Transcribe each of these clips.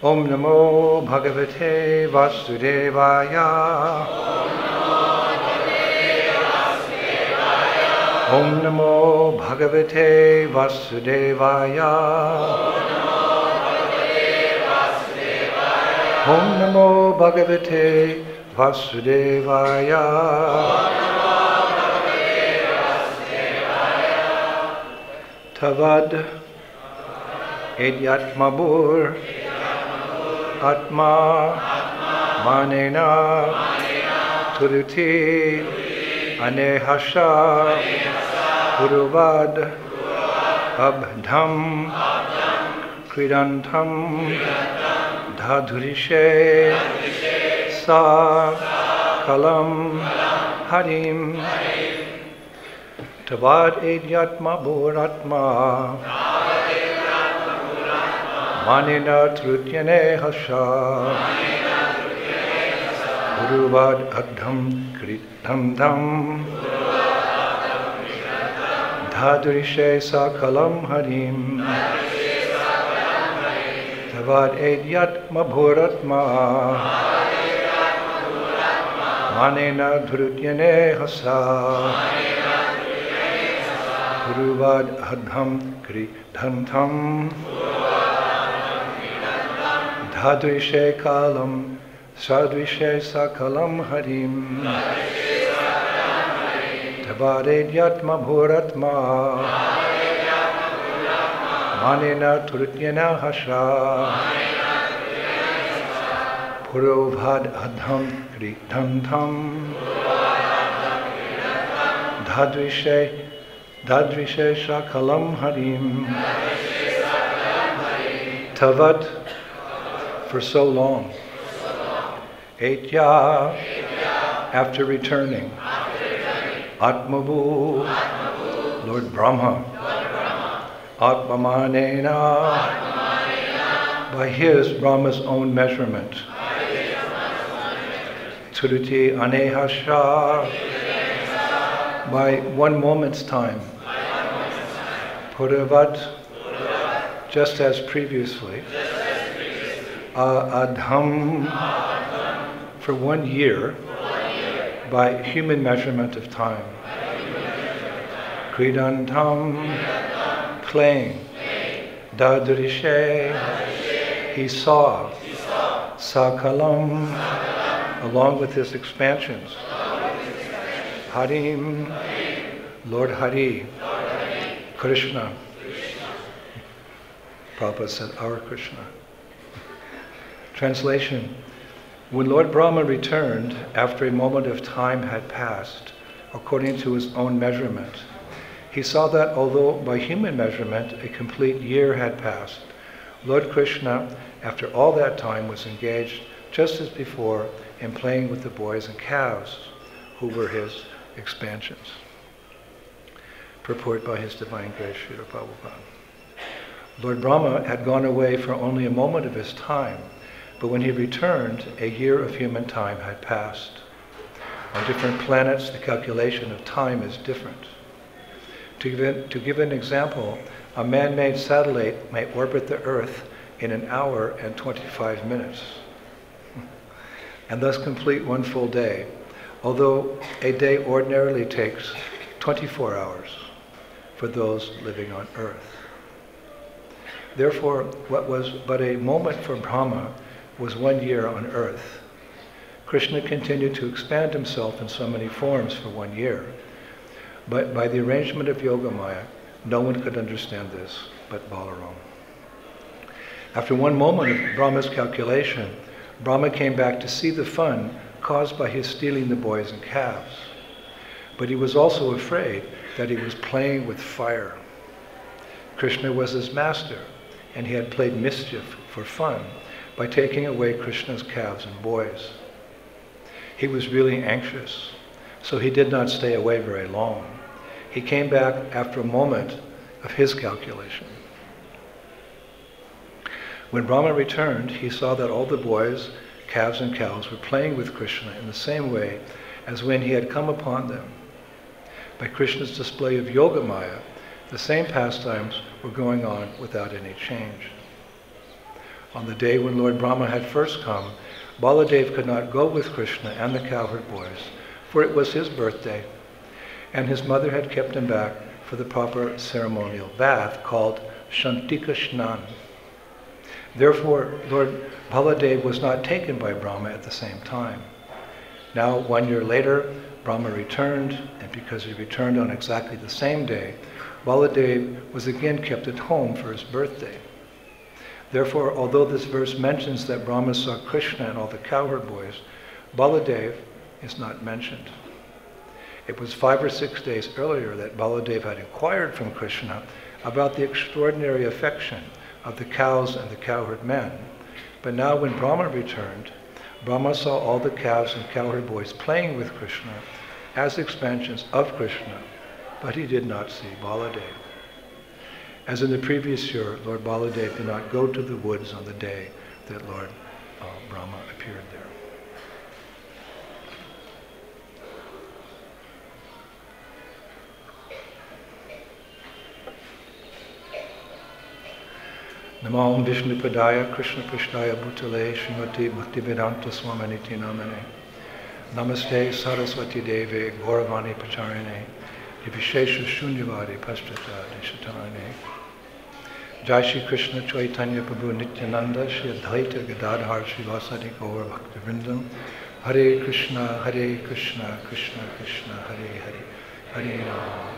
Om Namo Bhagavate Vasudevaya. Om Namo Bhagavate Vasudevaya. Om Namo Bhagavate Vasudevaya. Tāvad etyātmabhūr ātma-mānena truṭi-anehasā purovad ābdaṁ krīḍantam dadṛśe sa-kalaṁ harim. Tāvad etyātmabhūr ātma-mānena truṭi-anehasā purovad ābdaṁ krīḍantam dadṛśe sa-kalaṁ harim. Tāvad etyātmabhūr ātma-mānena truṭi-anehasā purovad ābdaṁ krīḍantam dadṛśe kalam sadṛśe sa-kalaṁ harim. Tāvad etyātmabhūr ātma-mānena truṭi-anehasā purovad ābdaṁ krīḍantam dadṛśe sa-kalaṁ harim. Tāvat, for so long. Etya, after returning. ātma-bhūḥ, Lord Brahmā. ātma-mānena, by his, Brahma's own measurement. truṭi-anehasā, by 1 moment's time. purovad, just as previously. ā-abdam, for 1 year, by human measurement of time. krīḍantam, playing. dadṛśe, he saw. sa-kalaṁ, along with his expansions. Harim, Lord Hari. Krishna. Prabhupada said, our Krishna. Translation: when Lord Brahma returned, after a moment of time had passed, according to his own measurement, he saw that although by human measurement a complete year had passed, Lord Krishna, after all that time, was engaged just as before in playing with the boys and calves, who were his expansions. Purport by His Divine Grace Śrīla Prabhupada. Lord Brahma had gone away for only a moment of his time, but when he returned, a year of human time had passed. On different planets, the calculation of time is different. To give an example, a man-made satellite may orbit the Earth in 1 hour and 25 minutes, and thus complete 1 full day, although a day ordinarily takes 24 hours for those living on Earth. Therefore, what was but a moment for Brahma was 1 year on Earth. Krishna continued to expand himself in so many forms for 1 year, but by the arrangement of Yogamaya, no one could understand this but Balaram. After 1 moment of Brahma's calculation, Brahma came back to see the fun caused by his stealing the boys and calves. But he was also afraid that he was playing with fire. Krishna was his master, and he had played mischief for fun by taking away Krishna's calves and boys. He was really anxious, so he did not stay away very long. He came back after a moment of his calculation. When Brahma returned, he saw that all the boys, calves and cows were playing with Krishna in the same way as when he had come upon them. By Krishna's display of Yogamaya, the same pastimes were going on without any change. On the day when Lord Brahma had first come, Baladev could not go with Krishna and the cowherd boys, for it was his birthday, and his mother had kept him back for the proper ceremonial bath called Śrī Kṛṣṇa. Therefore, Lord Baladev was not taken by Brahma at the same time. Now, 1 year later, Brahma returned, and because he returned on exactly the same day, Baladev was again kept at home for his birthday. Therefore, although this verse mentions that Brahma saw Krishna and all the cowherd boys, Baladev is not mentioned. It was 5 or 6 days earlier that Baladev had inquired from Krishna about the extraordinary affection of the cows and the cowherd men. But now when Brahma returned, Brahma saw all the calves and cowherd boys playing with Krishna as expansions of Krishna, but he did not see Baladev. As in the previous year, Lord Baladev did not go to the woods on the day that Lord Brahma appeared there. Namo Vishnu Padaya Krishna Krishnaya Bhutale Srimati Bhaktivedanta Swaminiti Namane Namaste Saraswati Deve Gauravani Pacharine Vishesha Shunyavadi Pashtata Deshatarane Jai Shri Krishna Chaitanya Prabhu Nityananda Shri Advaita Gadadhar Srivasadi Gaur Bhaktivinoda Hare Krishna Krishna Krishna Hare Hare Hare Rama.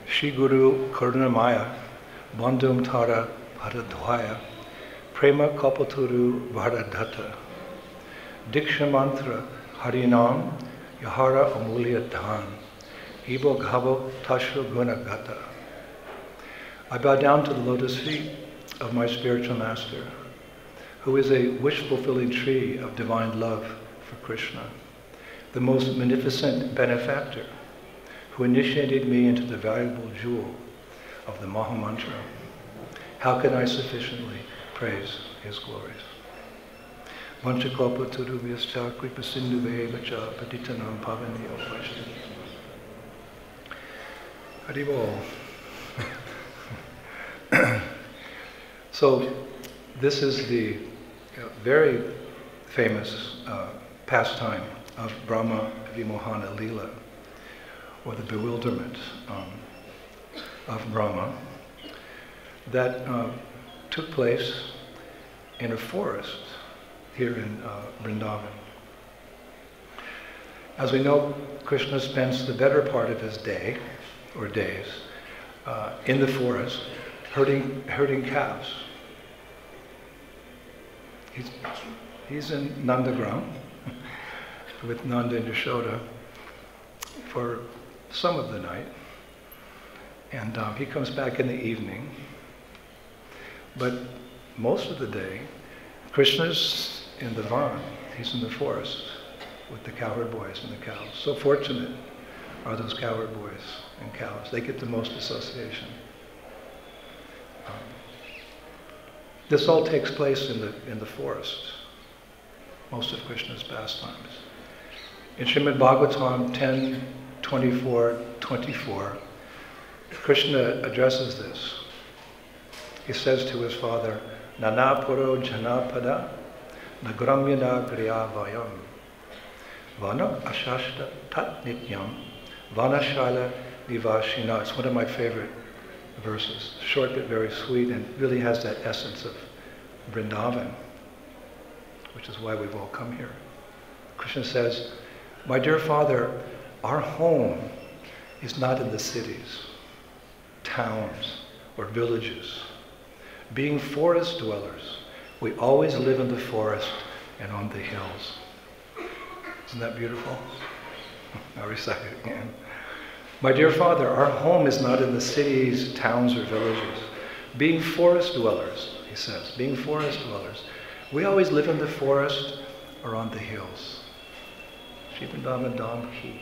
Shri Guru Karunamaya Bandhum Tara Bharadhvaya Prema Kalpaturu Bharadhata Diksha Mantra Harinam Yahara Amulya Dhan Ibo Ghavo Tashra Gunagata. I bow down to the lotus feet of my spiritual master, who is a wish-fulfilling tree of divine love for Krishna, the most magnificent benefactor, who initiated me into the valuable jewel of the Mahamantra. How can I sufficiently praise his glories? Vanchakalpa turubhyascha kripa sindhuve cha patitanam pavanyo vaishnava. Haribol. So, this is the very famous pastime of Brahma Vimohana Lila, or the bewilderment of Brahma, that took place in a forest here in Vrindavan. As we know, Krishna spends the better part of his day, or days, in the forest, herding calves. He's in Nandagram with Nanda and Yashoda for some of the night, and he comes back in the evening. But most of the day, Krishna's in the van. He's in the forest with the cowherd boys and the cows. So fortunate are those cowherd boys and cows. They get the most association. This all takes place in the forest, most of Krishna's pastimes. In Srimad Bhagavatam 10:24, Krishna addresses this. He says to his father, Nana puro janapada nagramyana griya vayam vana ashashta tat nityam vanashala nivashina. It's one of my favorite verses, short but very sweet, and really has that essence of Vrindavan, which is why we've all come here. Krishna says, my dear father, our home is not in the cities, towns, or villages. Being forest dwellers, we always live in the forest and on the hills. Isn't that beautiful? I'll recite it again. My dear father, our home is not in the cities, towns, or villages. Being forest dwellers, he says, being forest dwellers, we always live in the forest or on the hills. Shri Vrindavan Dham Ki.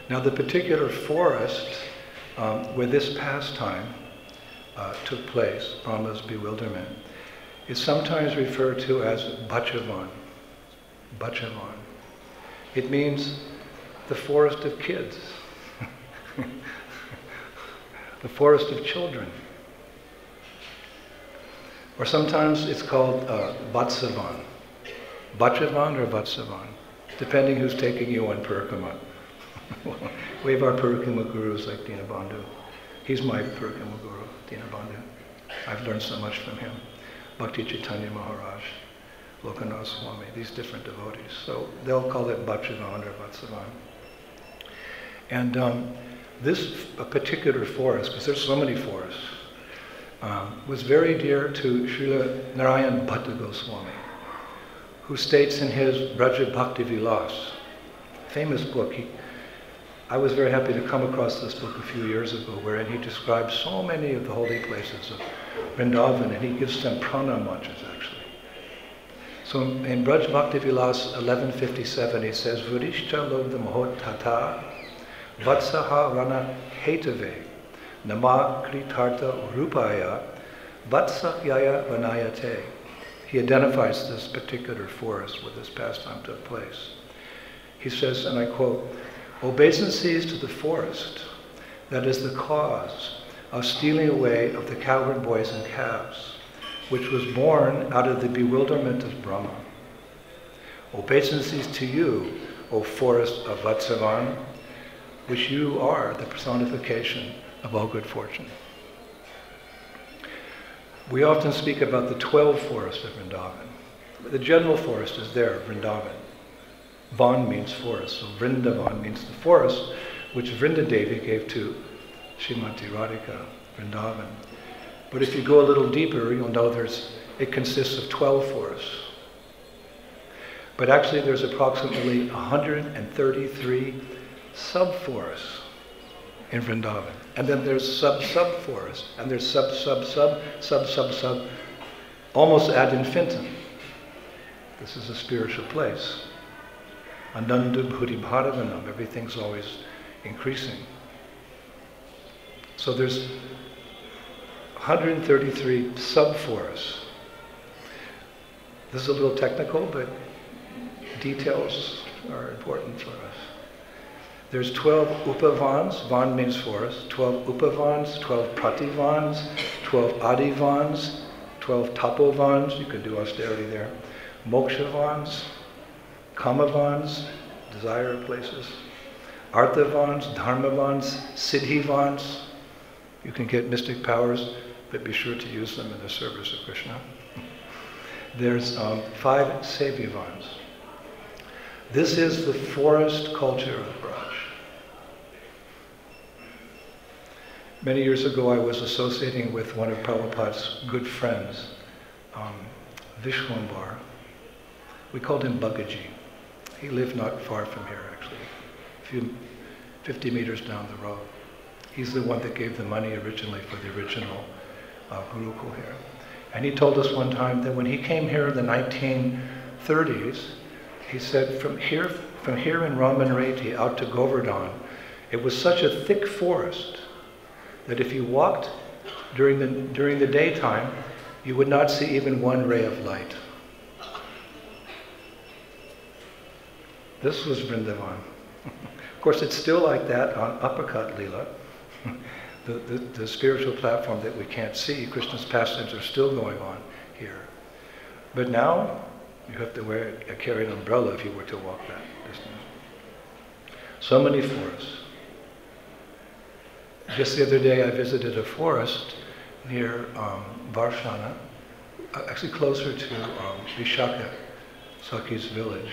Now the particular forest where this pastime took place, Brahma's bewilderment, is sometimes referred to as Bachavan. Bachavan. It means the forest of kids, the forest of children. Or sometimes it's called Vatsavan. Bhajavan or Vatsavan, depending who's taking you on parikrama. We have our parikrama gurus like Dinabandhu. He's my parikrama guru, Dinabandhu. I've learned so much from him. Bhakti Chaitanya Maharaj, Lokanath Swami, these different devotees. So they'll call it Bhajavan or Vatsavan. And this particular forest, because there's so many forests, was very dear to Srila Narayan Bhatta Goswami, who states in his Braja Bhakti Vilas, famous book. I was very happy to come across this book a few years ago, wherein he describes so many of the holy places of Vrindavan, and he gives them pranam mantras actually. So in Braj Bhakti Vilas 1157, he says, Vurishta Logda Mahot Tata Vatsaha Rana Hetave Nama Kritarta Rupaya Vatsakyaya Vanayate. He identifies this particular forest where this pastime took place. He says, and I quote, obeisances to the forest that is the cause of stealing away of the cowherd boys and calves, which was born out of the bewilderment of Brahma. Obeisances to you, O forest of Vatsavan, which you are the personification of all good fortune. We often speak about the 12 forests of Vrindavan. The general forest is there, Vrindavan. Van means forest, so Vrindavan means the forest which Vrindadevi gave to Srimati Radhika, Vrindavan. But if you go a little deeper, you'll know it consists of 12 forests. But actually there's approximately 133 sub-forests in Vrindavan. And then there's sub-forests, and there's sub, almost ad infinitum. This is a spiritual place. Ananda Bhuri Bharavanam, everything's always increasing. So there's 133 sub-forests. This is a little technical, but details are important for us. There's 12 upavans, van means forest, 12 upavans, 12 prativans, 12 adivans, 12 tapovans, you could do austerity there, mokshavans, kamavans, desire places, arthavans, dharmavans, siddhivans, you can get mystic powers, but be sure to use them in the service of Krishna. There's 5 sevyavans. This is the forest culture of Braj. Many years ago I was associating with one of Prabhupada's good friends, Vishwambar. We called him Bhagaji. He lived not far from here actually, 50 meters down the road. He's the one that gave the money originally for the original Gurukul here. And he told us one time that when he came here in the 1930s, he said from here in Ramanreti out to Govardhan, it was such a thick forest that if you walked during the daytime, you would not see even one ray of light. This was Vrindavan. Of course, it's still like that on Uppercut Leela, the spiritual platform that we can't see. Krishna's pastimes are still going on here. But now, you have to carry an umbrella if you were to walk that distance. So many forests. Just the other day I visited a forest near Varshana, actually closer to Vishaka, Sakhi's village.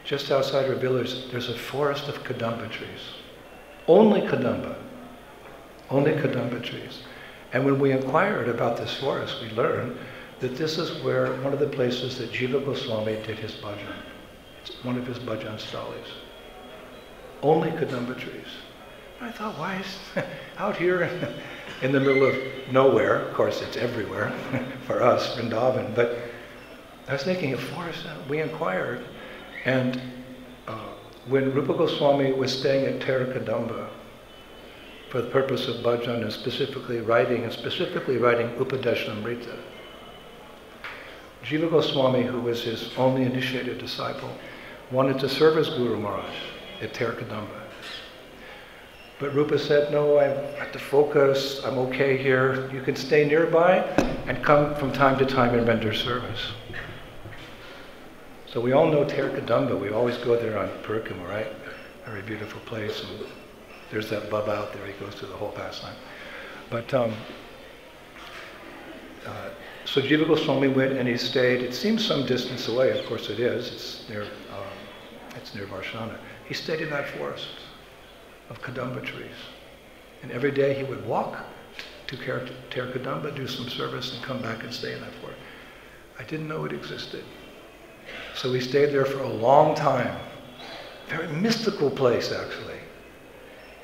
Just outside her village there's a forest of Kadamba trees. Only Kadamba trees. And when we inquired about this forest, we learned that this is one of the places that Jiva Goswami did his bhajan. It's one of his bhajan stalis. Only Kadamba trees. And I thought, why is out here in the middle of nowhere, of course it's everywhere for us, Vrindavan, but I was thinking of forest, we inquired, and when Rupa Goswami was staying at Terrakadamba for the purpose of bhajan and specifically writing Upadeshamrita, Jiva Goswami, who was his only initiated disciple, wanted to serve as Guru Maharaj at Terrakadamba. But Rupa said, no, I have to focus, I'm okay here. You can stay nearby and come from time to time and render service. So we all know Terkadamba. We always go there on Purikama, right? Very beautiful place. And there's that bub out there. He goes through the whole pastime. But so Jiva Goswami went and he stayed. It seems some distance away. Of course it is. It's near Varshana. He stayed in that forest of Kadamba trees. And every day he would walk to Terkadamba, do some service, and come back and stay in that forest. I didn't know it existed. So we stayed there for a long time. Very mystical place, actually.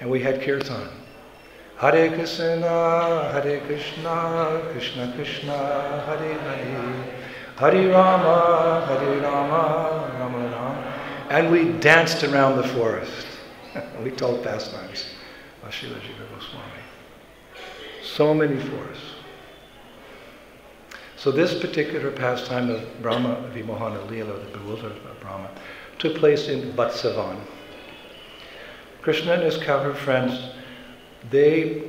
And we had kirtan. Hare Krishna, Krishna Krishna, Hare Hare, Hare Rama, Rama Rama. And we danced around the forest. We told pastimes of Srila Jiva Goswami. So many forests. So this particular pastime of Brahma Vimohana Leela, the Bewilderment of Brahma, took place in Vatsavan. Krishna and his cowherd friends, they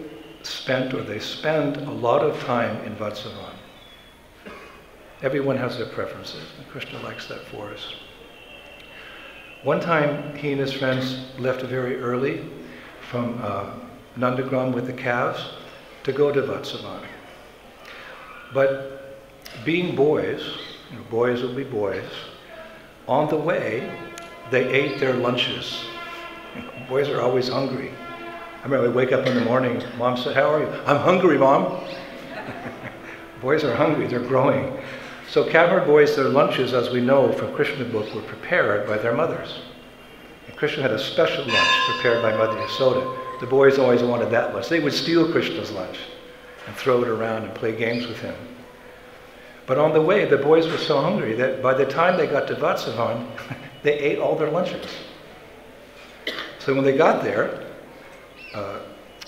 spend a lot of time in Vatsavan. Everyone has their preferences, and Krishna likes that forest. One time, he and his friends left very early from Nandagram with the calves to go to Vatsavan. But being boys, boys will be boys, on the way, they ate their lunches. Boys are always hungry. I remember we wake up in the morning, Mom said, how are you? I'm hungry, Mom. Boys are hungry, they're growing. So cowherd boys, their lunches, as we know from Krishna book, were prepared by their mothers. And Krishna had a special lunch prepared by Mother Yasoda. The boys always wanted that lunch. They would steal Krishna's lunch and throw it around and play games with him. But on the way, the boys were so hungry that by the time they got to Vatsavan, they ate all their lunches. So when they got there,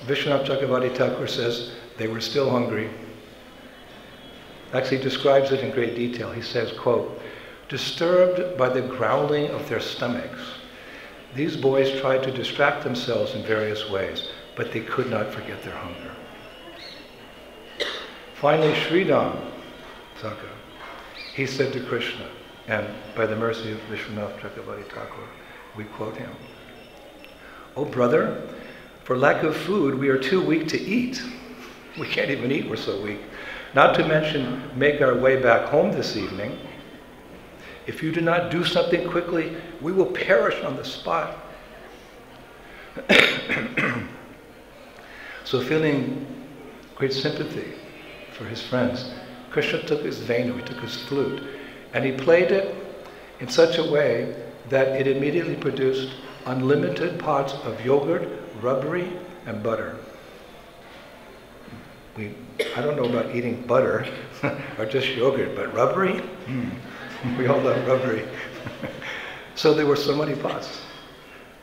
Vishwanath Chakravarti Thakur says they were still hungry. Actually, he describes it in great detail. He says, quote, disturbed by the growling of their stomachs, these boys tried to distract themselves in various ways, but they could not forget their hunger. Finally, Sridham Saka, he said to Krishna, and by the mercy of Vishwanath Chakravarti Thakur, we quote him, "Oh brother, for lack of food, we are too weak to eat. We can't even eat, we're so weak. Not to mention make our way back home this evening. If you do not do something quickly, we will perish on the spot." So feeling great sympathy for his friends, Krishna took his venu, he took his flute, and he played it in such a way that it immediately produced unlimited pots of yogurt, rubbery, and butter. I don't know about eating butter or just yogurt, but rubbery? We all love rubbery. So there were so many pots.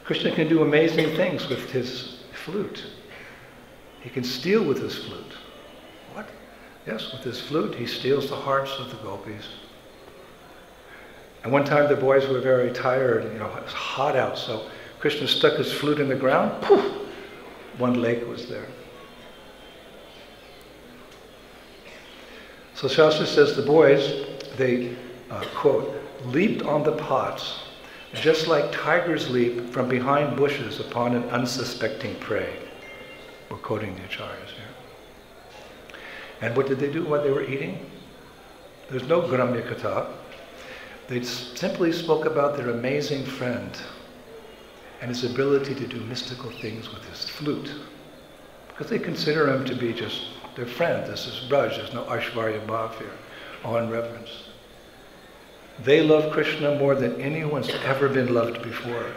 Krishna can do amazing things with his flute. He can steal with his flute. What? Yes, with his flute, he steals the hearts of the gopis. And one time the boys were very tired, it was hot out, so Krishna stuck his flute in the ground, poof, one lake was there. So Shastra says the boys, they, quote, leaped on the pots, just like tigers leap from behind bushes upon an unsuspecting prey. We're quoting the acharyas here. And what did they do while they were eating? There's no Gramya Katha. They simply spoke about their amazing friend and his ability to do mystical things with his flute. Because they consider him to be just their friend. This is Braj, there's no Aishvarya Bhav here, awe and reverence. They love Krishna more than anyone's ever been loved before.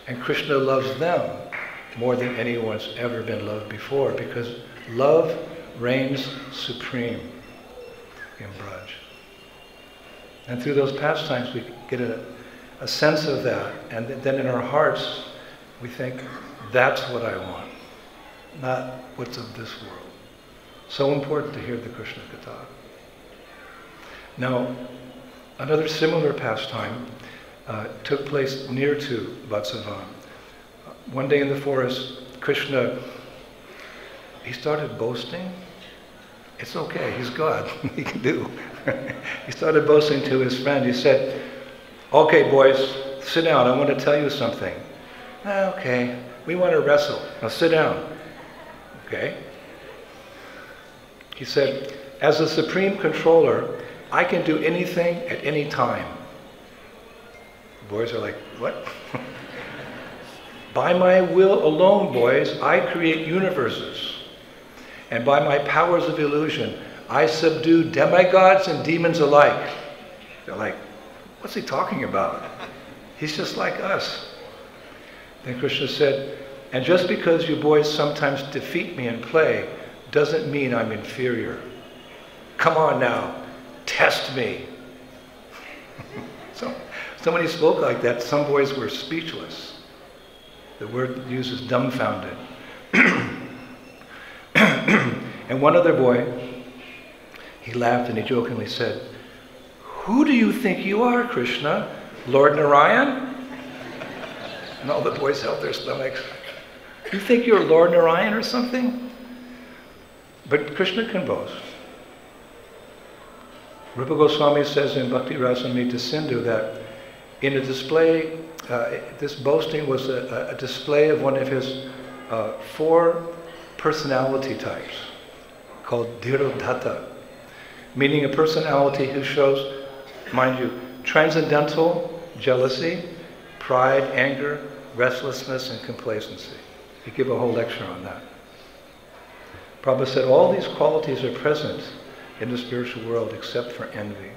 And Krishna loves them more than anyone's ever been loved before, because love reigns supreme in Braj. And through those pastimes we get a sense of that, and then in our hearts we think, that's what I want, not what's of this world. So important to hear the Krishna Katha. Now, another similar pastime took place near to Vatsavan. One day in the forest, Krishna, he started boasting. It's okay, he's God, he can do. He started boasting to his friend. He said, okay boys, sit down, I want to tell you something. Okay, we want to wrestle. Now sit down. Okay. He said, as the supreme controller, I can do anything at any time. The boys are like, what? By my will alone, boys, I create universes. And by my powers of illusion, I subdue demigods and demons alike. They're like, what's he talking about? He's just like us. Then Krishna said, and just because you boys sometimes defeat me in play, doesn't mean I'm inferior. Come on now, test me. So when he spoke like that, some boys were speechless. The word used is dumbfounded. And one other boy, he laughed and he jokingly said, who do you think you are, Krishna? Lord Narayan? And all the boys held their stomachs. You think you're Lord Narayan or something? But Krishna can boast. Rupa Goswami says in Bhakti Rasamrita Sindhu that in a display, this boasting was a display of one of his 4 personality types, called Dhirodhata, meaning a personality who shows, mind you, transcendental jealousy, pride, anger, restlessness, and complacency. He gave a whole lecture on that. Prabhupada said all these qualities are present in the spiritual world except for envy.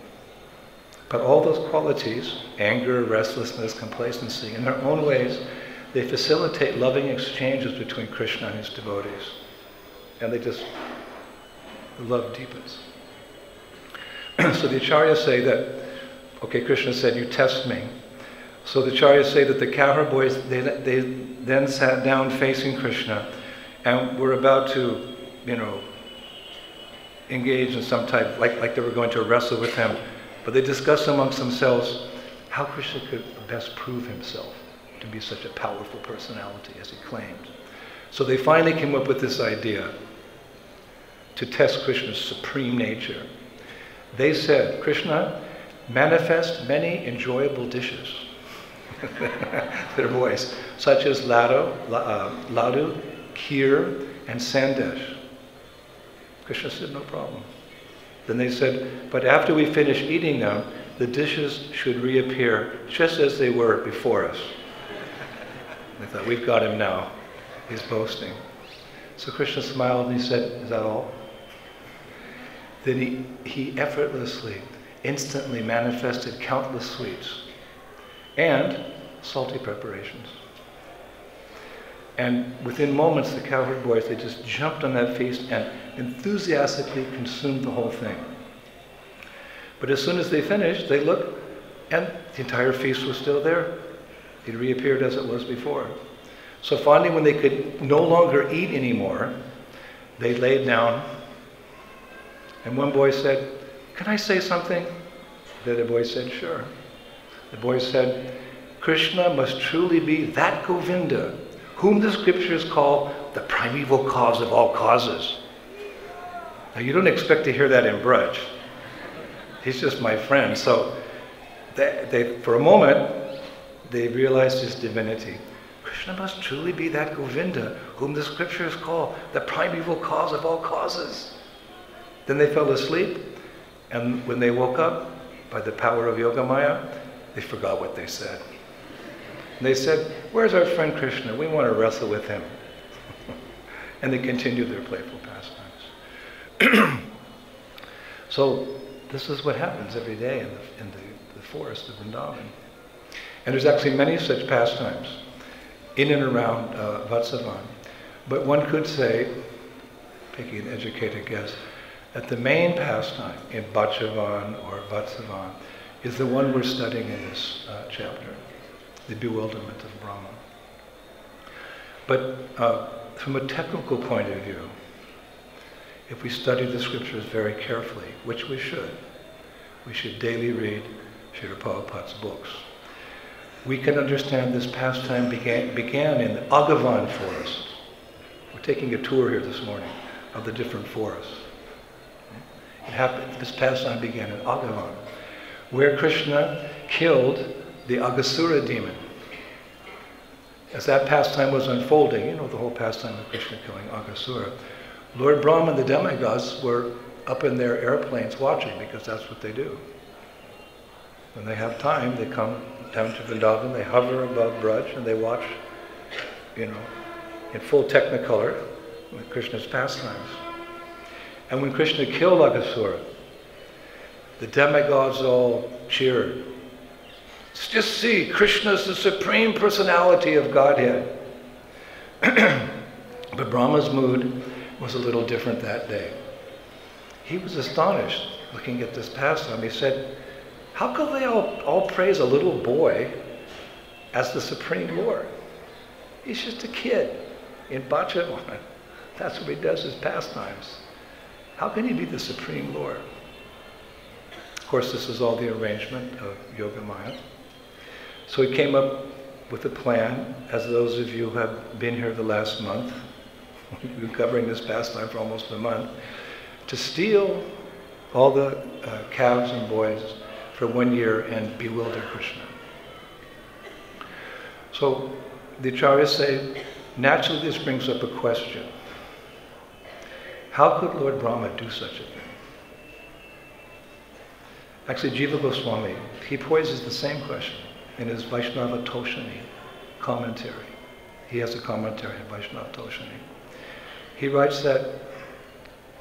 But all those qualities, anger, restlessness, complacency, in their own ways, they facilitate loving exchanges between Krishna and his devotees. And the love deepens. So the acharyas say that, okay, Krishna said, you test me. So the acharyas say that the cowherd boys, they then sat down facing Krishna and were about to, engage in some type, like they were going to wrestle with him. But they discussed amongst themselves how Krishna could best prove himself to be such a powerful personality as he claimed. So they finally came up with this idea to test Krishna's supreme nature. They said, Krishna, manifest many enjoyable dishes. Their voice, such as ladu, kheer, and sandesh. Krishna said, no problem. Then they said, but after we finish eating them, the dishes should reappear just as they were before us. They thought, we've got him now. He's boasting. So Krishna smiled and he said, is that all? Then he effortlessly, instantly manifested countless sweets and salty preparations. And within moments, the cowherd boys, they just jumped on that feast and enthusiastically consumed the whole thing. But as soon as they finished, they looked, and the entire feast was still there. It reappeared as it was before. So finally, when they could no longer eat anymore, they laid down. And one boy said, can I say something? The other boy said, sure. The boy said, Krishna must truly be that Govinda, whom the scriptures call the primeval cause of all causes. Now you don't expect to hear that in Braj. He's just my friend. So they for a moment, they realized his divinity. Krishna must truly be that Govinda, whom the scriptures call the primeval cause of all causes. Then they fell asleep, and when they woke up, by the power of Yoga Maya, they forgot what they said. And they said, where's our friend Krishna? We want to wrestle with him. And they continued their playful pastimes. So this is what happens every day in the forest of Vrindavan. And there's actually many such pastimes in and around Vatsavan. But one could say, taking an educated guess, that the main pastime in Bhajavan or Vatsavan is the one we're studying in this chapter, the bewilderment of Brahma. But from a technical point of view, if we study the scriptures very carefully, which we should daily read Srila Prabhupada's books, we can understand this pastime began in the Agavan forest. We're taking a tour here this morning of the different forests. It happened, this pastime began in Vrindavan, where Krishna killed the Aghasura demon. As that pastime was unfolding, you know the whole pastime of Krishna killing Aghasura, Lord Brahmā and the demigods were up in their airplanes watching, because that's what they do. When they have time, they come down to Vrindavan, they hover above Braj, and they watch, you know, in full technicolor with Krishna's pastimes. And when Krishna killed Aghasura, the demigods all cheered. Just see, Krishna's the supreme personality of Godhead. But Brahma's mood was a little different that day. He was astonished looking at this pastime. He said, how come they all praise a little boy as the Supreme Lord? He's just a kid in Bhajavan. That's what he does, his pastimes. How can he be the Supreme Lord? Of course, this is all the arrangement of Yoga Maya. So he came up with a plan, as those of you who have been here the last month, we've been covering this pastime for almost a month, to steal all the calves and boys for 1 year and bewilder Krishna. So the acharyas say, naturally this brings up a question. How could Lord Brahma do such a thing? Actually, Jiva Goswami, he poses the same question in his Vaishnava Toshani commentary. He has a commentary in Vaishnava Toshani. He writes that,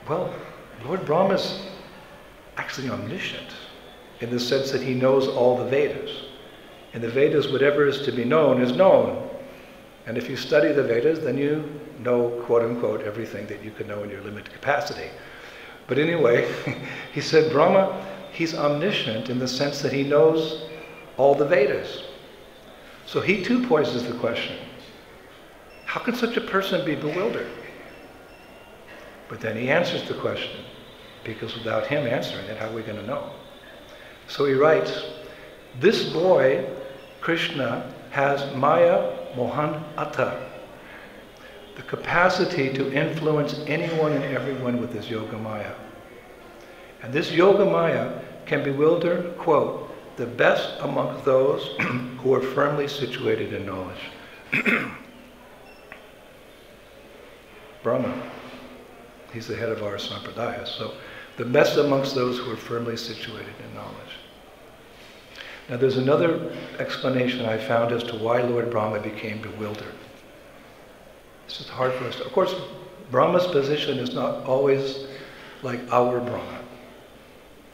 well, Lord Brahma is actually omniscient in the sense that he knows all the Vedas. In the Vedas, whatever is to be known is known. And if you study the Vedas, then you know, quote unquote, everything that you can know in your limited capacity. But anyway, he said Brahma, he's omniscient in the sense that he knows all the Vedas. So he too poses the question, how can such a person be bewildered? But then he answers the question, because without him answering it, how are we going to know? So he writes, this boy, Krishna, has Maya Mohan Atta, the capacity to influence anyone and everyone with his Yoga Maya. And this Yoga Maya can bewilder, quote, the best amongst those who are firmly situated in knowledge. Brahma, he's the head of our sampradaya, so the best amongst those who are firmly situated in knowledge. Now there's another explanation I found as to why Lord Brahma became bewildered. This is hard for us to, of course, Brahma's position is not always like our Brahma.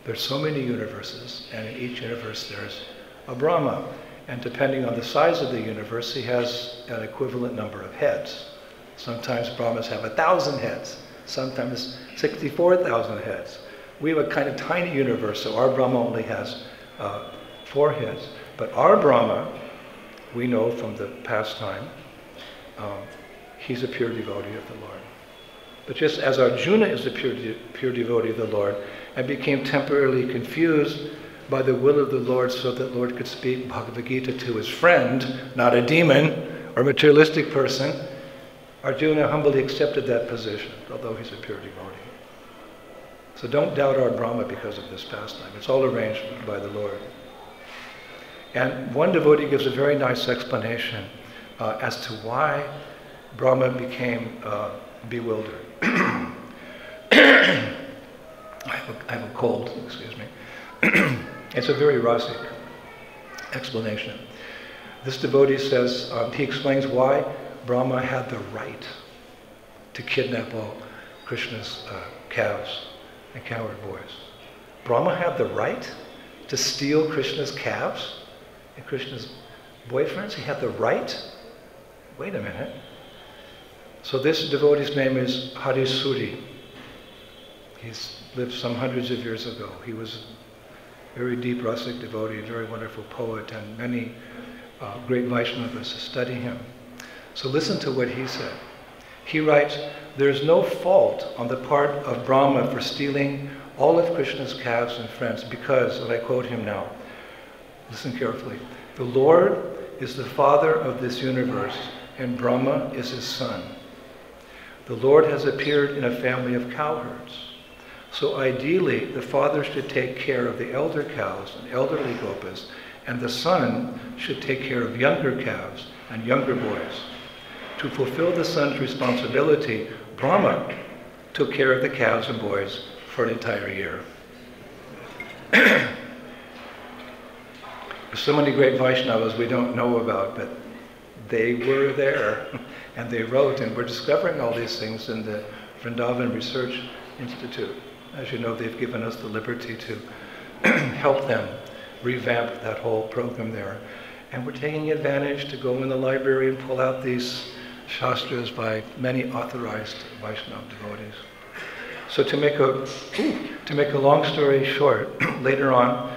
There's so many universes, and in each universe there's a Brahma. And depending on the size of the universe, he has an equivalent number of heads. Sometimes Brahmas have 1,000 heads, sometimes 64,000 heads. We have a kind of tiny universe, so our Brahma only has 4 heads. But our Brahma, we know from the past time, he's a pure devotee of the Lord. But just as Arjuna is a pure devotee of the Lord, and became temporarily confused by the will of the Lord so that Lord could speak Bhagavad-Gita to his friend, not a demon or materialistic person, Arjuna humbly accepted that position, although he's a pure devotee. So don't doubt our Brahma because of this pastime. It's all arranged by the Lord. And one devotee gives a very nice explanation as to why Brahma became bewildered. I have a cold, excuse me. It's a very rasic explanation. This devotee says, he explains why Brahma had the right to kidnap all Krishna's calves and cowherd boys. Brahma had the right to steal Krishna's calves and Krishna's boyfriends? He had the right? Wait a minute. So this devotee's name is Harisuri. He's lived some hundreds of years ago. He was a very deep rasic devotee, a very wonderful poet, and many great Vaishnavas study him. So listen to what he said. He writes, there's no fault on the part of Brahma for stealing all of Krishna's calves and friends because, and I quote him now, listen carefully, the Lord is the father of this universe and Brahma is his son. The Lord has appeared in a family of cowherds. So ideally, the father should take care of the elder cows and elderly gopas, and the son should take care of younger calves and younger boys. To fulfill the son's responsibility, Brahma took care of the calves and boys for an entire year. There's so many great Vaishnavas we don't know about, but they were there and they wrote, and we're discovering all these things in the Vrindavan Research Institute. As you know, they've given us the liberty to help them revamp that whole program there. And we're taking advantage to go in the library and pull out these shastras by many authorized Vaishnava devotees. So to make a long story short, later on,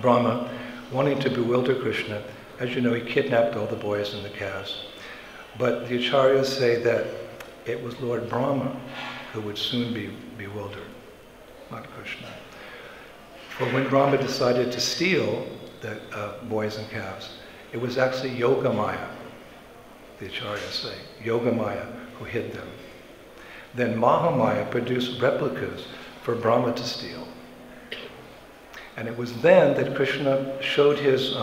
Brahma, wanting to bewilder Krishna, as you know, he kidnapped all the boys and the calves. But the acharyas say that it was Lord Brahma who would soon be bewildered, not Krishna. For when Brahma decided to steal the boys and calves, it was actually Yogamaya, the acharyas say, Yogamaya, who hid them. Then Mahamaya produced replicas for Brahma to steal. And it was then that Krishna showed his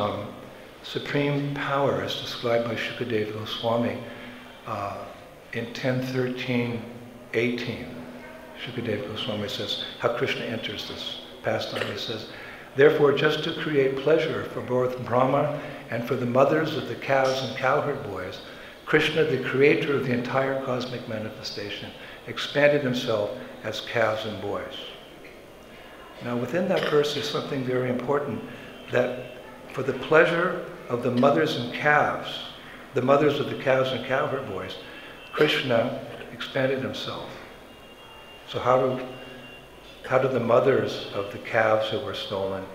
supreme power, as described by Shukadeva Goswami in 10:13:18. Shukadeva Goswami says how Krishna enters this pastime. He says, therefore, just to create pleasure for both Brahma and for the mothers of the calves and cowherd boys, Krishna, the creator of the entire cosmic manifestation, expanded himself as calves and boys. Now within that verse is something very important, that for the pleasure of the mothers and calves, the mothers of the calves and cowherd boys, Krishna expanded himself. So how do the mothers of the calves who were stolen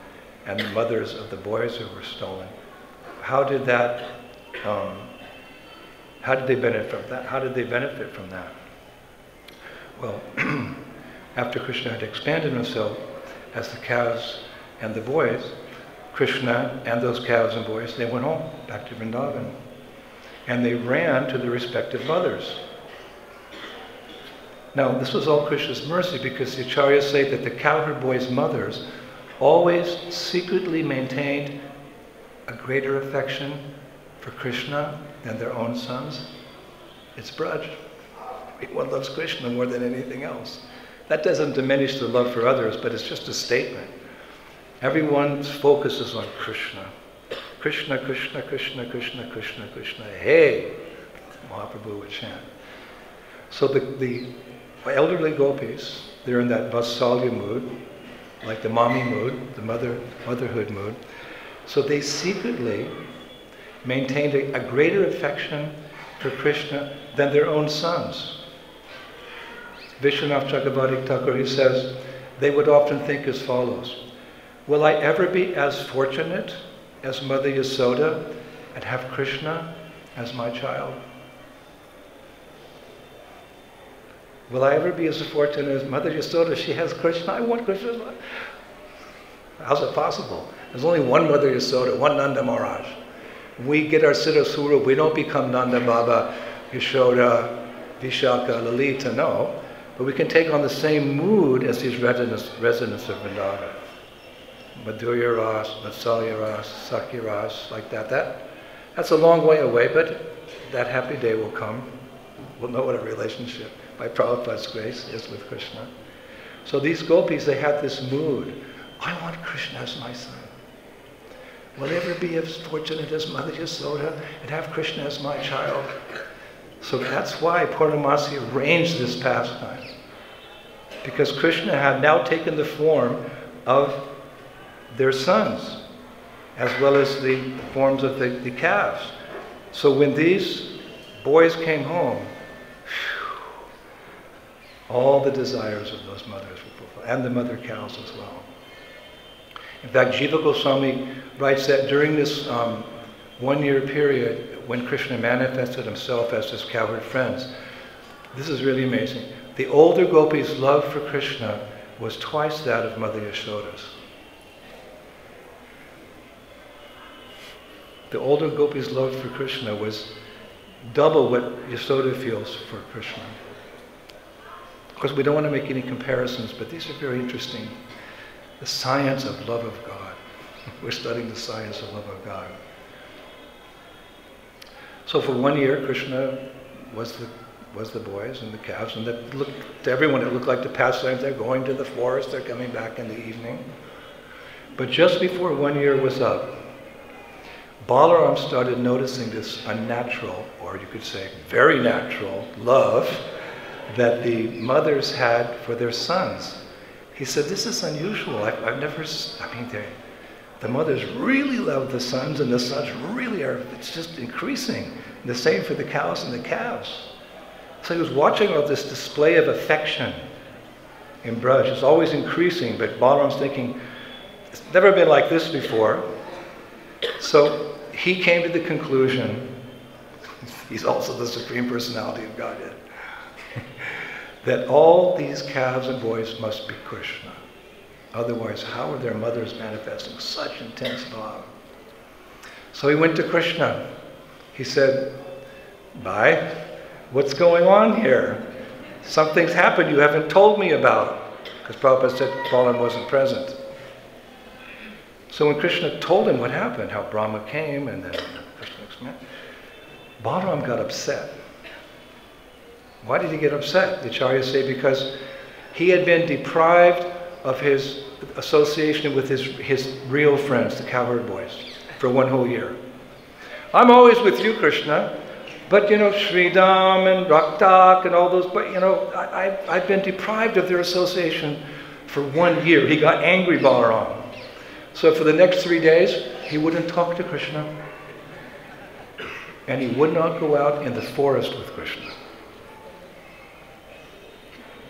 and the mothers of the boys who were stolen, how did they benefit from that? How did they benefit from that? Well, after Krishna had expanded himself as the calves and the boys, Krishna and those calves and boys, they went home, back to Vrindavan. And they ran to their respective mothers. Now, this was all Krishna's mercy, because the acharyas say that the cowherd boys' mothers always secretly maintained a greater affection for Krishna than their own sons. It's Braj. One loves Krishna more than anything else. That doesn't diminish the love for others, but it's just a statement. Everyone's focus is on Krishna. Krishna, Krishna, Krishna, Krishna, Krishna, Krishna. Hey! Mahaprabhu would chant. So the elderly gopis, they're in that Vatsalya mood, like the mommy mood, the motherhood mood. So they secretly maintained a greater affection for Krishna than their own sons. Vishwanath Chakravarti Thakur, he says, they would often think as follows: will I ever be as fortunate as Mother Yasoda and have Krishna as my child? Will I ever be as fortunate as Mother Yasoda? She has Krishna. I want Krishna. How's it possible? There's only one Mother Yasoda, one Nanda Maharaj. We get our Siddha Swarup. We don't become Nanda Baba, Yashoda, Vishaka, Lalita, no. But we can take on the same mood as these residents of Vrindavan. Madhurya Ras, Vatsalya Ras, Sakya Ras, like that. That's a long way away, but that happy day will come. We'll know what a relationship, by Prabhupada's grace, is with Krishna. So these gopis, they had this mood. I want Krishna as my son. Will I ever be as fortunate as Mother Yasoda and have Krishna as my child? So that's why Purnamasi arranged this pastime. Because Krishna had now taken the form of their sons, as well as the forms of the calves. So when these boys came home, all the desires of those mothers were fulfilled, and the mother cows as well. In fact, Jiva Goswami writes that during this 1 year period, when Krishna manifested himself as his cowherd friends, this is really amazing. The older gopis' love for Krishna was twice that of Mother Yashoda's. The older gopis' love for Krishna was double what Yasoda feels for Krishna. Of course, we don't want to make any comparisons, but these are very interesting. The science of love of God. We're studying the science of love of God. So for 1 year, Krishna was the boys and the calves, and that looked, to everyone it looked like the pastimes. They're going to the forest, they're coming back in the evening. But just before 1 year was up, Balaram started noticing this unnatural, or you could say very natural, love that the mothers had for their sons. He said, this is unusual. I've never, the mothers really love the sons, and the sons really are, it's just increasing. And the same for the cows and the calves. So he was watching all this display of affection in Braj. It's always increasing, but Balaram's thinking, it's never been like this before. So he came to the conclusion, he's also the Supreme Personality of Godhead, that all these calves and boys must be Krishna. Otherwise, how are their mothers manifesting such intense love? So he went to Krishna. He said, Bhai, what's going on here? Something's happened you haven't told me about. Because Prabhupada said Balaram wasn't present. So when Krishna told him what happened, how Brahma came and then Krishna explained, Balaram got upset. Why did he get upset? The acharyas say because he had been deprived of his association with his real friends, the cowherd boys, for 1 whole year. I'm always with you, Krishna, but Sridham and Raktak and all those, but I've been deprived of their association for 1 year. He got angry, Balaram. So for the next 3 days, he wouldn't talk to Krishna. And he would not go out in the forest with Krishna.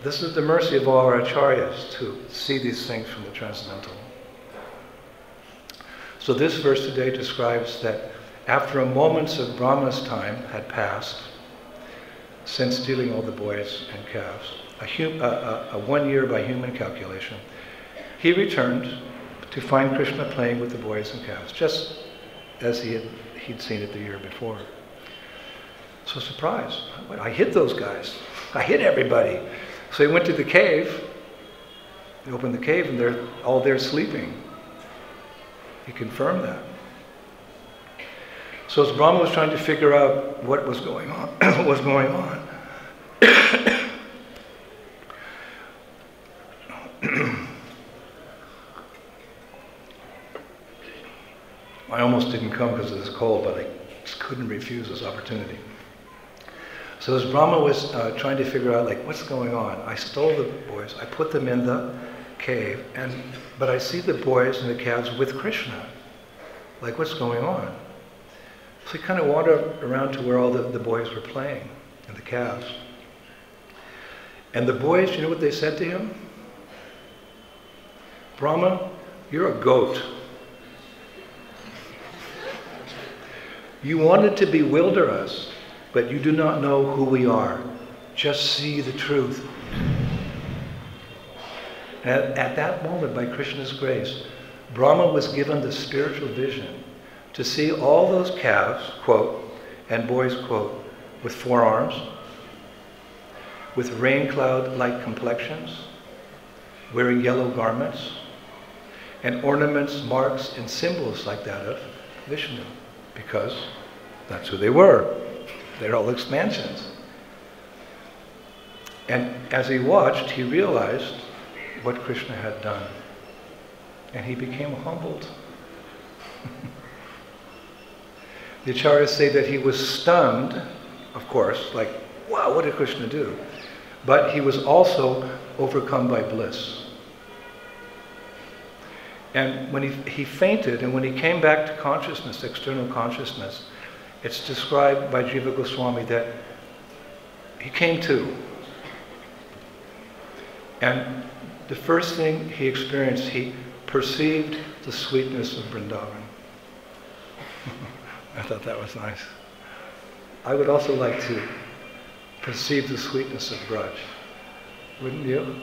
This is the mercy of all our acharyas to see these things from the transcendental. So this verse today describes that after a moments of Brahma's time had passed, since stealing all the boys and calves, a 1 year by human calculation, he returned to find Krishna playing with the boys and calves, just as he'd seen it the year before. So surprised, I hit those guys. I hit everybody. So he went to the cave, he opened the cave and they're all there sleeping. He confirmed that. So as Brahma was trying to figure out what was going on, I almost didn't come because of this cold, but I just couldn't refuse this opportunity. So as Brahma was trying to figure out, what's going on, I stole the boys, I put them in the cave, but I see the boys and the calves with Krishna. What's going on? So he kind of wandered around to where all the boys were playing, and the calves. And the boys, you know what they said to him? Brahma, you're a goat. You wanted to bewilder us, but you do not know who we are. Just see the truth. And at that moment, by Krishna's grace, Brahma was given the spiritual vision to see all those calves, quote, and boys, quote, with 4 arms, with rain cloud-like complexions, wearing yellow garments, and ornaments, marks, and symbols like that of Vishnu, because that's who they were. They're all expansions. And as he watched, he realized what Krishna had done. And he became humbled. The acharyas say that he was stunned, of course, wow, what did Krishna do? But he was also overcome by bliss. And when he fainted, and when he came back to consciousness, external consciousness, it's described by Jiva Goswami that he came to. And the first thing he experienced, he perceived the sweetness of Vrindavan. I thought that was nice. I would also like to perceive the sweetness of Braj. Wouldn't you?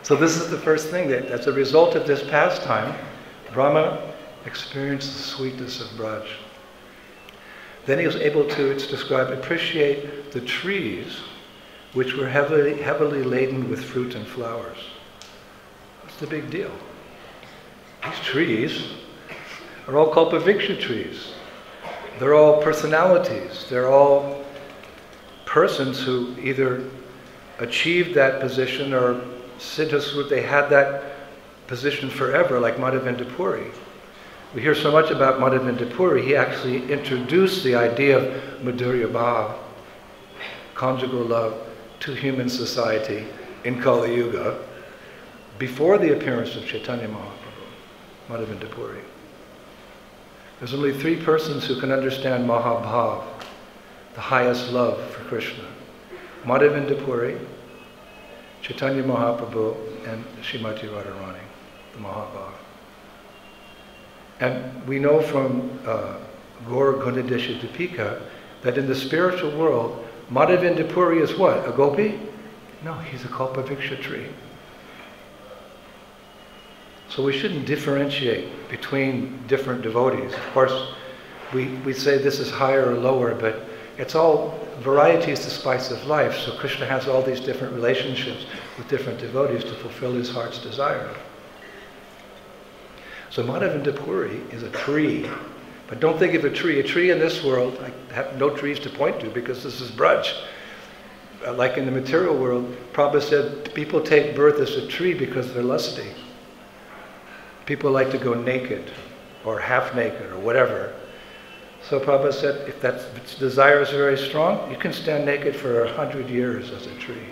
So this is the first thing, that as a result of this pastime, Brahma experienced the sweetness of Braj. Then he was able to, it's described, appreciate the trees which were heavily laden with fruit and flowers. What's the big deal? These trees are all called Eviction Trees. They're all personalities. They're all persons who either achieved that position or siddhasvruta, they had that position forever, like Madhavendra Puri. We hear so much about Madhavendra Puri, he actually introduced the idea of madhurya bhava, conjugal love, to human society in Kali Yuga, before the appearance of Chaitanya Mahaprabhu, Madhavendra Puri. There's only three persons who can understand Mahabhav, the highest love for Krishna. Madhavendra Puri, Chaitanya Mahaprabhu, and Srimati Radharani, the Mahabhav. And we know from Gaur Gunadesha Dipika that in the spiritual world, Madhavendra Puri is what? A gopi? No, he's a Kalpaviksha tree. So we shouldn't differentiate between different devotees. Of course, we say this is higher or lower, but it's all variety is the spice of life. So Krishna has all these different relationships with different devotees to fulfill his heart's desire. So Madhavendra Puri is a tree. But don't think of a tree. A tree in this world, I have no trees to point to because this is Braj. Like in the material world, Prabhupada said people take birth as a tree because they're lusty. People like to go naked or half naked or whatever. So Prabhupada said if its desire is very strong, you can stand naked for 100 years as a tree.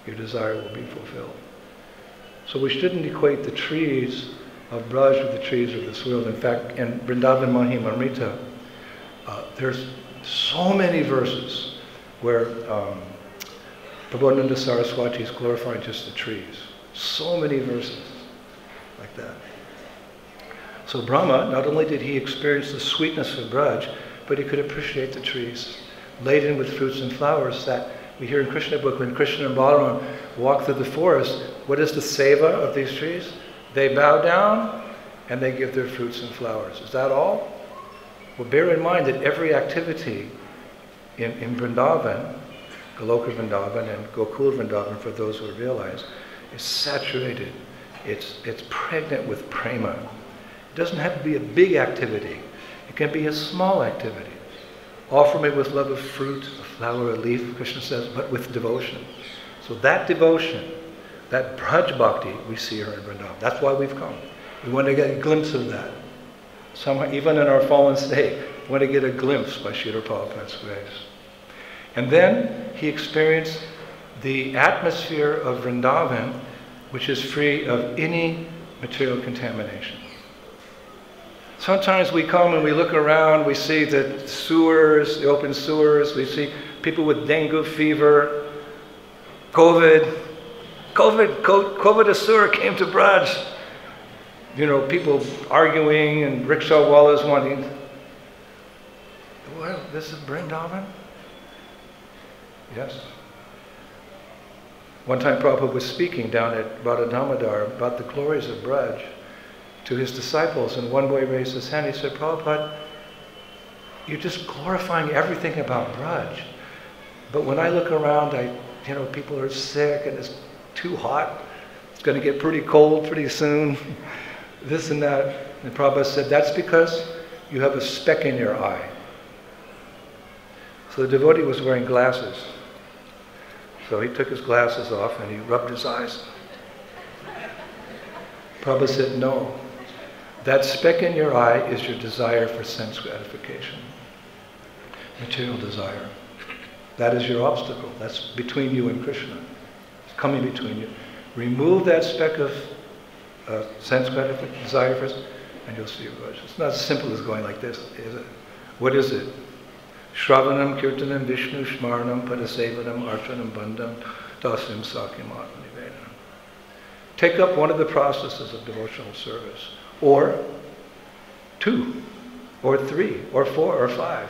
Your desire will be fulfilled. So we shouldn't equate the trees of Braj with the trees of this world. In fact, in Vrindavan Mahimamrita, there's so many verses where Prabhupada Saraswati is glorifying just the trees. So many verses like that. So Brahma, not only did he experience the sweetness of Braj, but he could appreciate the trees laden with fruits and flowers that we hear in Krishna book when Krishna and Balaram walk through the forest. What is the seva of these trees? They bow down and they give their fruits and flowers. Is that all? Well, bear in mind that every activity in Vrindavan, Goloka Vrindavan and Gokul Vrindavan, for those who realize, is saturated. It's pregnant with prema. It doesn't have to be a big activity. It can be a small activity. Offer me with love of fruit, a flower, a leaf, Krishna says, but with devotion. So that devotion, that Braj Bhakti, we see here in Vrindavan. That's why we've come. We want to get a glimpse of that. Somehow, even in our fallen state, we want to get a glimpse by Srila Prabhupada's grace. And then he experienced the atmosphere of Vrindavan, which is free of any material contamination. Sometimes we come and we look around, we see the sewers, the open sewers, we see people with dengue fever, COVID Asura came to Braj. You know, people arguing and rickshaw wallahs wanting. Well, this is Vrindavan? Yes. One time Prabhupada was speaking down at Radha Damodar about the glories of Braj to his disciples, and one boy raised his hand. He said, Prabhupada, you're just glorifying everything about Braj. But when I look around, people are sick and it's too hot. It's going to get pretty cold pretty soon. This and that. And Prabhupada said, that's because you have a speck in your eye. So the devotee was wearing glasses. So he took his glasses off and he rubbed his eyes. Prabhupada said, no. That speck in your eye is your desire for sense gratification. Material desire. That is your obstacle. That's between you and Krishna. It's coming between you. Remove that speck of sense gratification, desire first, and you'll see Braj. It's not as simple as going like this, is it? What is it? Shravanam, Kirtanam, Vishnu, Shmaranam, Padasevanam, Archanam, Bandham, Dasim, Sakyam, Atma-nivedanam. Take up one of the processes of devotional service, or 2, or 3, or 4, or 5,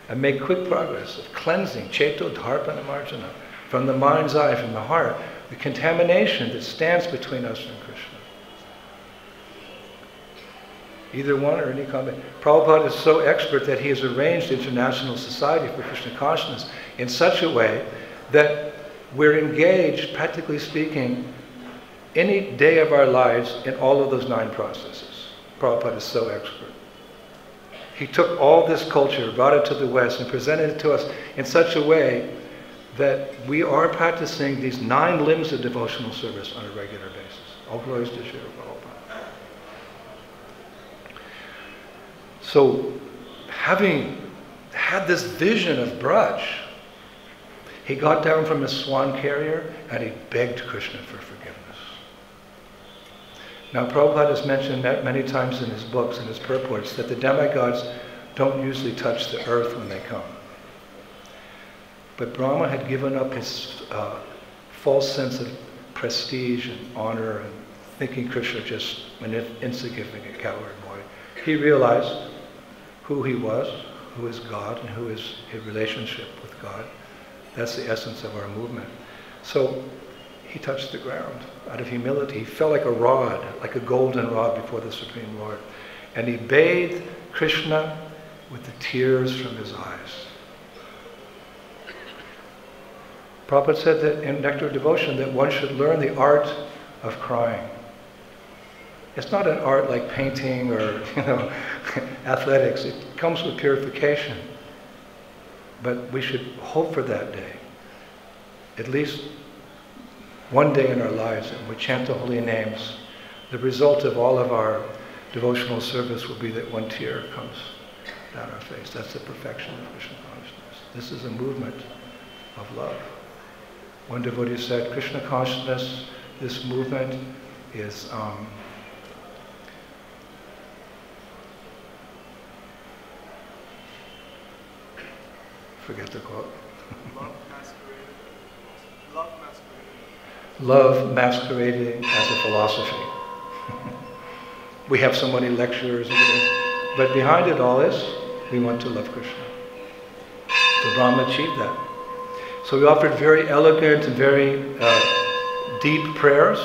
and make quick progress of cleansing, Cheto, Dharpana, Marjana, from the mind's eye, from the heart, the contamination that stands between us and Krishna. Either one or any combination. Prabhupada is so expert that he has arranged the International Society for Krishna Consciousness in such a way that we're engaged, practically speaking, any day of our lives in all of those 9 processes. Prabhupada is so expert. He took all this culture, brought it to the West, and presented it to us in such a way that we are practicing these 9 limbs of devotional service on a regular basis. All glories to Śrī Prabhupada. So, having had this vision of Braj, he got down from his swan carrier and he begged Krishna for forgiveness. Now, Prabhupada has mentioned many times in his books and his purports that the demigods don't usually touch the earth when they come. But Brahma had given up his false sense of prestige and honor and thinking Krishna just an insignificant coward boy. He realized who he was, who is God, and who is his relationship with God. That's the essence of our movement. So he touched the ground out of humility. He felt like a rod, like a golden rod before the Supreme Lord. And he bathed Krishna with the tears from his eyes. Prabhupada said that in Nectar of Devotion that one should learn the art of crying. It's not an art like painting or athletics. It comes with purification. But we should hope for that day. At least one day in our lives, and we chant the holy names. The result of all of our devotional service will be that one tear comes down our face. That's the perfection of Krishna consciousness. This is a movement of love. One devotee said, Krishna consciousness, this movement is forget the quote. Love masquerading as a philosophy. We have so many lectures, but behind it all is, we want to love Krishna. So Brahma achieved that. So we offered very elegant and very deep prayers.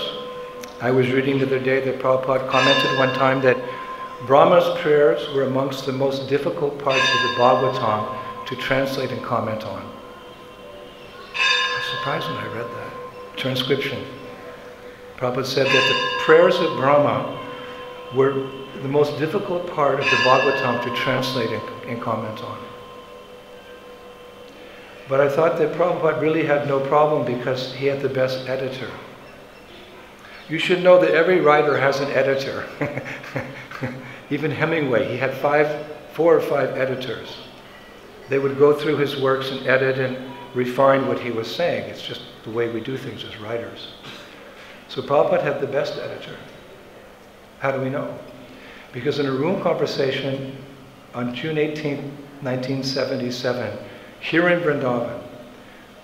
I was reading the other day that Prabhupada commented one time that Brahma's prayers were amongst the most difficult parts of the Bhagavatam to translate and comment on. I was surprised when I read that. Transcription. Prabhupada said that the prayers of Brahma were the most difficult part of the Bhagavatam to translate and comment on. But I thought that Prabhupada really had no problem because he had the best editor. You should know that every writer has an editor. Even Hemingway, he had 4 or 5 editors. They would go through his works and edit and refine what he was saying. It's just the way we do things as writers. So Prabhupada had the best editor. How do we know? Because in a room conversation on June 18, 1977, here in Vrindavan,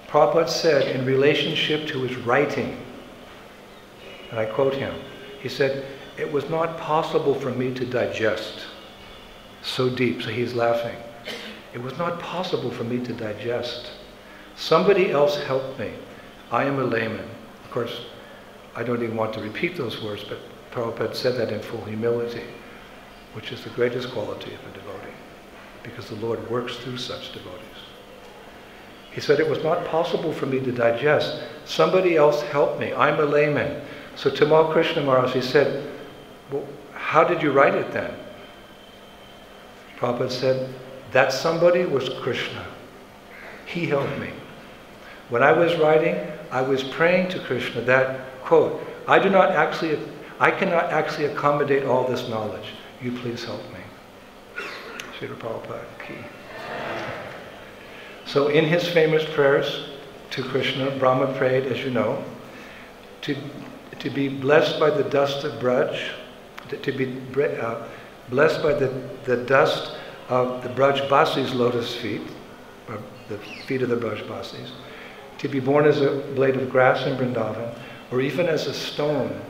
Prabhupada said in relationship to his writing, and I quote him, he said, "It was not possible for me to digest so deep," so he's laughing. "It was not possible for me to digest. Somebody else helped me. I am a layman." Of course, I don't even want to repeat those words, but Prabhupada said that in full humility, which is the greatest quality of a devotee, because the Lord works through such devotees. He said, "It was not possible for me to digest. Somebody else helped me. I'm a layman." So Tamal Krishna Maharaj, he said, "Well, how did you write it then?" Prabhupada said, "That somebody was Krishna. He helped me. When I was writing, I was praying to Krishna that, quote, I cannot actually accommodate all this knowledge. You please help me." Srila Prabhupada ki. So in his famous prayers to Krishna, Brahma prayed, as you know, to be blessed by the dust of Braj, to be blessed by the dust of the Brajbasi's lotus feet, or the feet of the Brajbasis, to be born as a blade of grass in Vrindavan, or even as a stone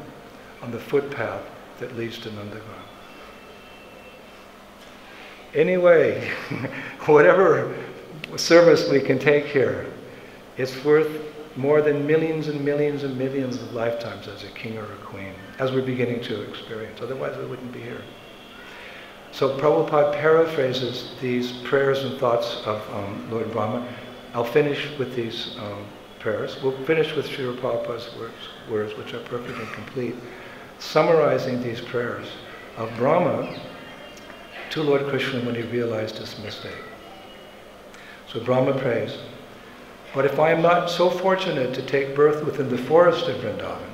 on the footpath that leads to Nandagram. Anyway, whatever service we can take here, it's worth more than millions and millions and millions of lifetimes as a king or a queen, as we're beginning to experience. Otherwise we wouldn't be here. So Prabhupada paraphrases these prayers and thoughts of Lord Brahma. I'll finish with these prayers. We'll finish with Srila Prabhupada's words, which are perfect and complete, summarizing these prayers of Brahma to Lord Krishna when he realized his mistake. So Brahma prays, "But if I am not so fortunate to take birth within the forest of Vrindavan,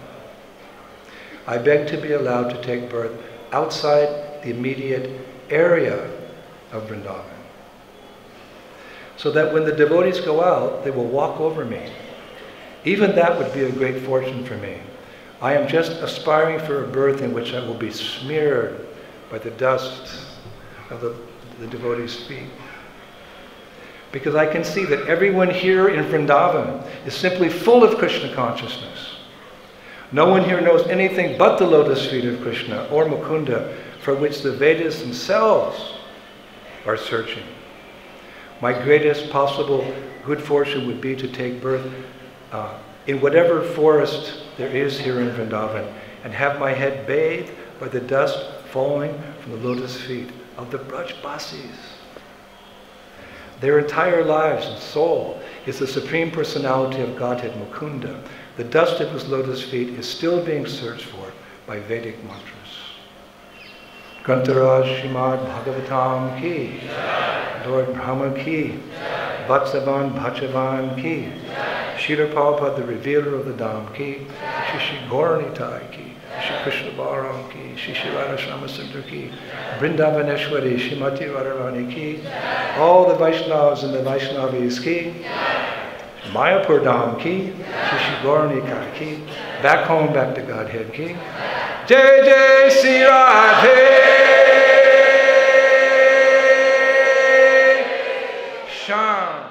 I beg to be allowed to take birth outside the immediate area of Vrindavan, so that when the devotees go out, they will walk over me. Even that would be a great fortune for me. I am just aspiring for a birth in which I will be smeared by the dust of the devotees' feet. Because I can see that everyone here in Vrindavan is simply full of Krishna consciousness. No one here knows anything but the lotus feet of Krishna or Mukunda, for which the Vedas themselves are searching. My greatest possible good fortune would be to take birth in whatever forest there is here in Vrindavan and have my head bathed by the dust falling from the lotus feet of the Brajbasis. Their entire lives and soul is the Supreme Personality of Godhead, Mukunda. The dust of his lotus feet is still being searched for by Vedic mantras." Grantaraj Srimad Bhagavatam ki, Lord Brahmā ki, Vatsavan Bhachavan ki, Śrīla Prabhupada, the revealer of the Dham ki, Shri Gauranitai ki, Shri Krishna Balaram ki, Shri Radha Shyamasundar ki, Vrindavaneshwari Shrimati Radharani ki, all the Vaishnavas and the Vaishnavis ki, Mayapur Dham ki, Shri Gauranikai ki, back home, back to Godhead ki. Jai Jai Sri Radhe Shyam.